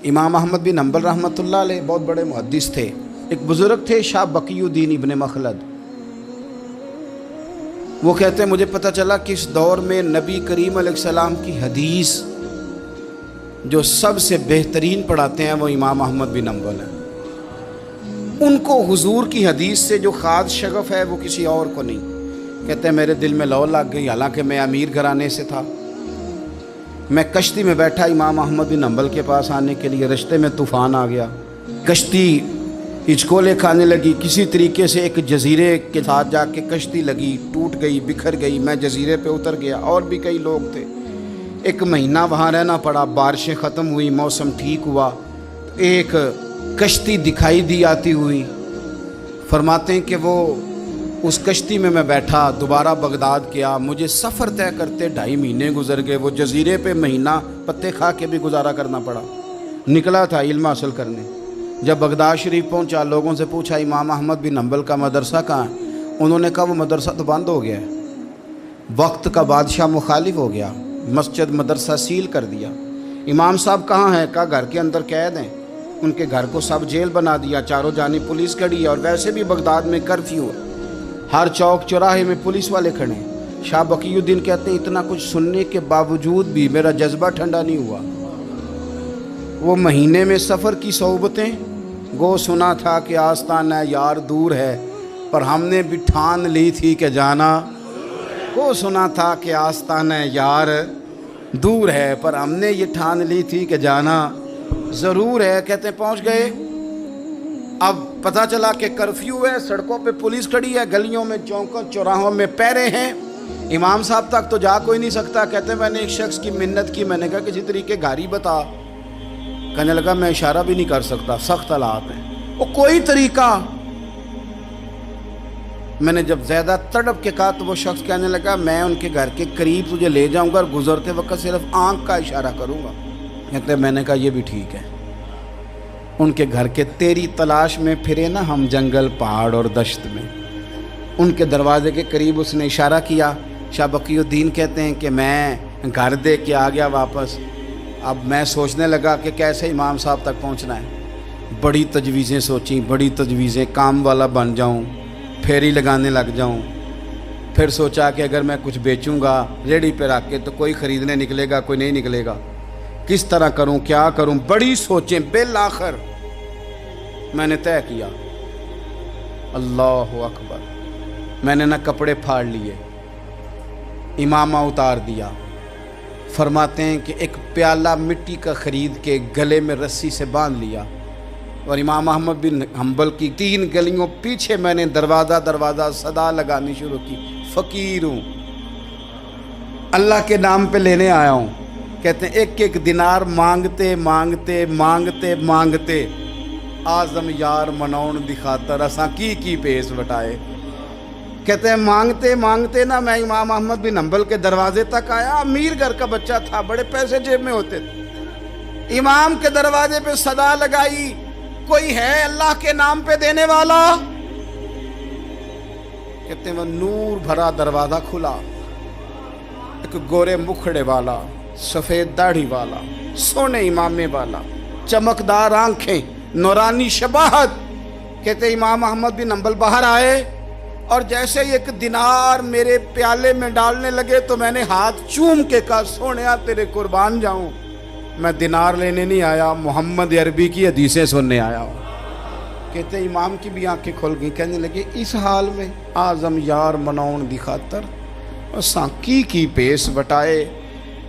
امام احمد بن حنبل رحمۃ اللہ علیہ بہت بڑے محدث تھے. ایک بزرگ تھے شاہ بقی الدین ابن مخلد. وہ کہتے ہیں مجھے پتہ چلا کہ اس دور میں نبی کریم علیہ السلام کی حدیث جو سب سے بہترین پڑھاتے ہیں وہ امام احمد بن حنبل ہیں. ان کو حضور کی حدیث سے جو خاص شغف ہے وہ کسی اور کو نہیں. کہتے ہیں میرے دل میں لو لگ گئی، حالانکہ میں امیر گھرانے سے تھا. میں کشتی میں بیٹھا امام احمد بن حنبل کے پاس آنے کے لیے، رستے میں طوفان آ گیا، کشتی ہچکولے کھانے لگی. کسی طریقے سے ایک جزیرے کے ساتھ جا کے کشتی لگی، ٹوٹ گئی، بکھر گئی. میں جزیرے پہ اتر گیا، اور بھی کئی لوگ تھے. 1 مہینہ وہاں رہنا پڑا. بارشیں ختم ہوئی، موسم ٹھیک ہوا. ایک کشتی دکھائی دی آتی ہوئی. فرماتے ہیں کہ وہ اس کشتی میں بیٹھا، دوبارہ بغداد گیا. مجھے سفر طے کرتے 2.5 مہینے گزر گئے. وہ جزیرے پہ مہینہ پتے کھا کے بھی گزارا کرنا پڑا. نکلا تھا علم حاصل کرنے. جب بغداد شریف پہنچا، لوگوں سے پوچھا امام احمد بن حنبل کا مدرسہ کہاں ہے؟ انہوں نے کہا وہ مدرسہ تو بند ہو گیا ہے، وقت کا بادشاہ مخالف ہو گیا، مسجد مدرسہ سیل کر دیا. امام صاحب کہاں ہیں؟ کہا گھر کے اندر قید ہیں. ان کے گھر کو سب جیل بنا دیا، چاروں جانب پولیس کھڑی ہے. اور ویسے بھی بغداد میں کرفیو ہے، ہر چوک چوراہے میں پولیس والے کھڑے ہیں. شاہ بقی الدین کہتے ہیں اتنا کچھ سننے کے باوجود بھی میرا جذبہ ٹھنڈا نہیں ہوا. وہ مہینے میں سفر کی صحبتیں گو سنا تھا کہ آستانہ یار دور ہے، پر ہم نے بھی ٹھان لی تھی کہ جانا. گو سنا تھا کہ آستانہ یار دور ہے، پر ہم نے یہ ٹھان لی تھی کہ جانا ضرور ہے. کہتے ہیں پہنچ گئے. اب پتہ چلا کہ کرفیو ہے، سڑکوں پہ پولیس کھڑی ہے، گلیوں میں چوکوں چوراہوں میں پہرے ہیں. امام صاحب تک تو جا کوئی نہیں سکتا. کہتے ہیں میں نے ایک شخص کی منت کی، میں نے کہا کسی طریقے گاڑی بتا. کہنے لگا میں اشارہ بھی نہیں کر سکتا، سخت حالات ہیں. وہ کوئی طریقہ. میں نے جب زیادہ تڑپ کے کہا تو وہ شخص کہنے لگا میں ان کے گھر کے قریب تجھے لے جاؤں گا اور گزرتے وقت صرف آنکھ کا اشارہ کروں گا. کہتے ہیں میں نے کہا یہ بھی ٹھیک ہے. ان کے گھر کے تیری تلاش میں پھرے نا ہم جنگل پہاڑ اور دشت میں. ان کے دروازے کے قریب اس نے اشارہ کیا. شاہ بقی الدین کہتے ہیں کہ میں گھر دے کے آ گیا واپس. اب میں سوچنے لگا کہ کیسے امام صاحب تک پہنچنا ہے. بڑی تجویزیں سوچیں، بڑی تجویزیں. کام والا بن جاؤں، پھیری لگانے لگ جاؤں. پھر سوچا کہ اگر میں کچھ بیچوں گا ریڑھی پہ رکھ کے تو کوئی خریدنے نکلے گا، کوئی نہیں نکلے گا. کس طرح کروں، کیا کروں، بڑی سوچیں. بالآخر میں نے طے کیا. اللہ اکبر. میں نے نہ کپڑے پھاڑ لیے، امامہ اتار دیا. فرماتے ہیں کہ ایک پیالہ مٹی کا خرید کے گلے میں رسی سے باندھ لیا، اور امام احمد بن حنبل کی 3 گلیوں پیچھے میں نے دروازہ صدا لگانی شروع کی. فقیر ہوں، اللہ کے نام پہ لینے آیا ہوں. کہتے ہیں 1 دینار مانگتے مانگتے مانگتے مانگتے آزم یار منون دی خاطر اساں کی پیس وٹائے. کہتے ہیں مانگتے مانگتے نا میں امام احمد بن حنبل کے دروازے تک آیا. امیر گھر کا بچہ تھا، بڑے پیسے جیب میں ہوتے تھے. امام کے دروازے پہ صدا لگائی کوئی ہے اللہ کے نام پہ دینے والا؟ کہتے ہیں وہ نور بھرا دروازہ کھلا. ایک گورے مکھڑے والا، سفید داڑھی والا، سونے امامے والا، چمکدار آنکھیں، نورانی شباہت. کہتے امام احمد بن حنبل باہر آئے اور جیسے 1 دینار میرے پیالے میں ڈالنے لگے تو میں نے ہاتھ چوم کے کہا سونیا تیرے قربان جاؤں، میں دینار لینے نہیں آیا، محمد عربی کی حدیثیں سننے آیا ہوں. کہتے امام کی بھی آنکھیں کھل گئیں. کہنے لگے اس حال میں آزم یار منون دی خاطر اساں کی پیس وٹائے.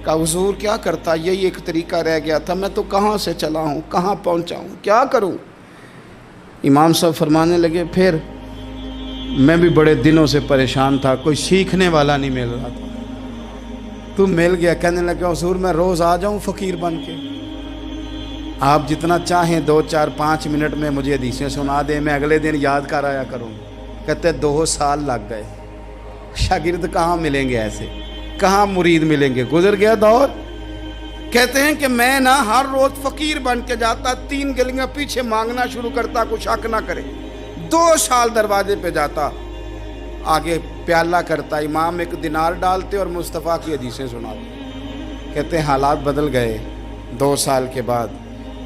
کہ حضور کیا کرتا، یہی ایک طریقہ رہ گیا تھا. میں تو کہاں سے چلا ہوں، کہاں پہنچا ہوں، کیا کروں. امام صاحب فرمانے لگے پھر میں بھی بڑے دنوں سے پریشان تھا، کوئی سیکھنے والا نہیں مل رہا تھا، تو مل گیا. کہنے لگا حضور میں روز آ جاؤں فقیر بن کے، آپ جتنا چاہیں 2 4 5 منٹ میں مجھے حدیثیں سنا دیں، میں اگلے دن یاد کر آیا کروں. کہتے 2 سال لگ گئے. شاگرد کہاں ملیں گے ایسے، کہاں مرید ملیں گے، گزر گیا دور. کہتے ہیں کہ میں نہ ہر روز فقیر بن کے جاتا، 3 گلیاں پیچھے مانگنا شروع کرتا، کوئی شک نہ کرے. 2 سال دروازے پہ جاتا، آگے پیالہ کرتا، امام 1 دینار ڈالتے اور مصطفیٰ کی حدیثیں سناتے. کہتے ہیں حالات بدل گئے. 2 سال کے بعد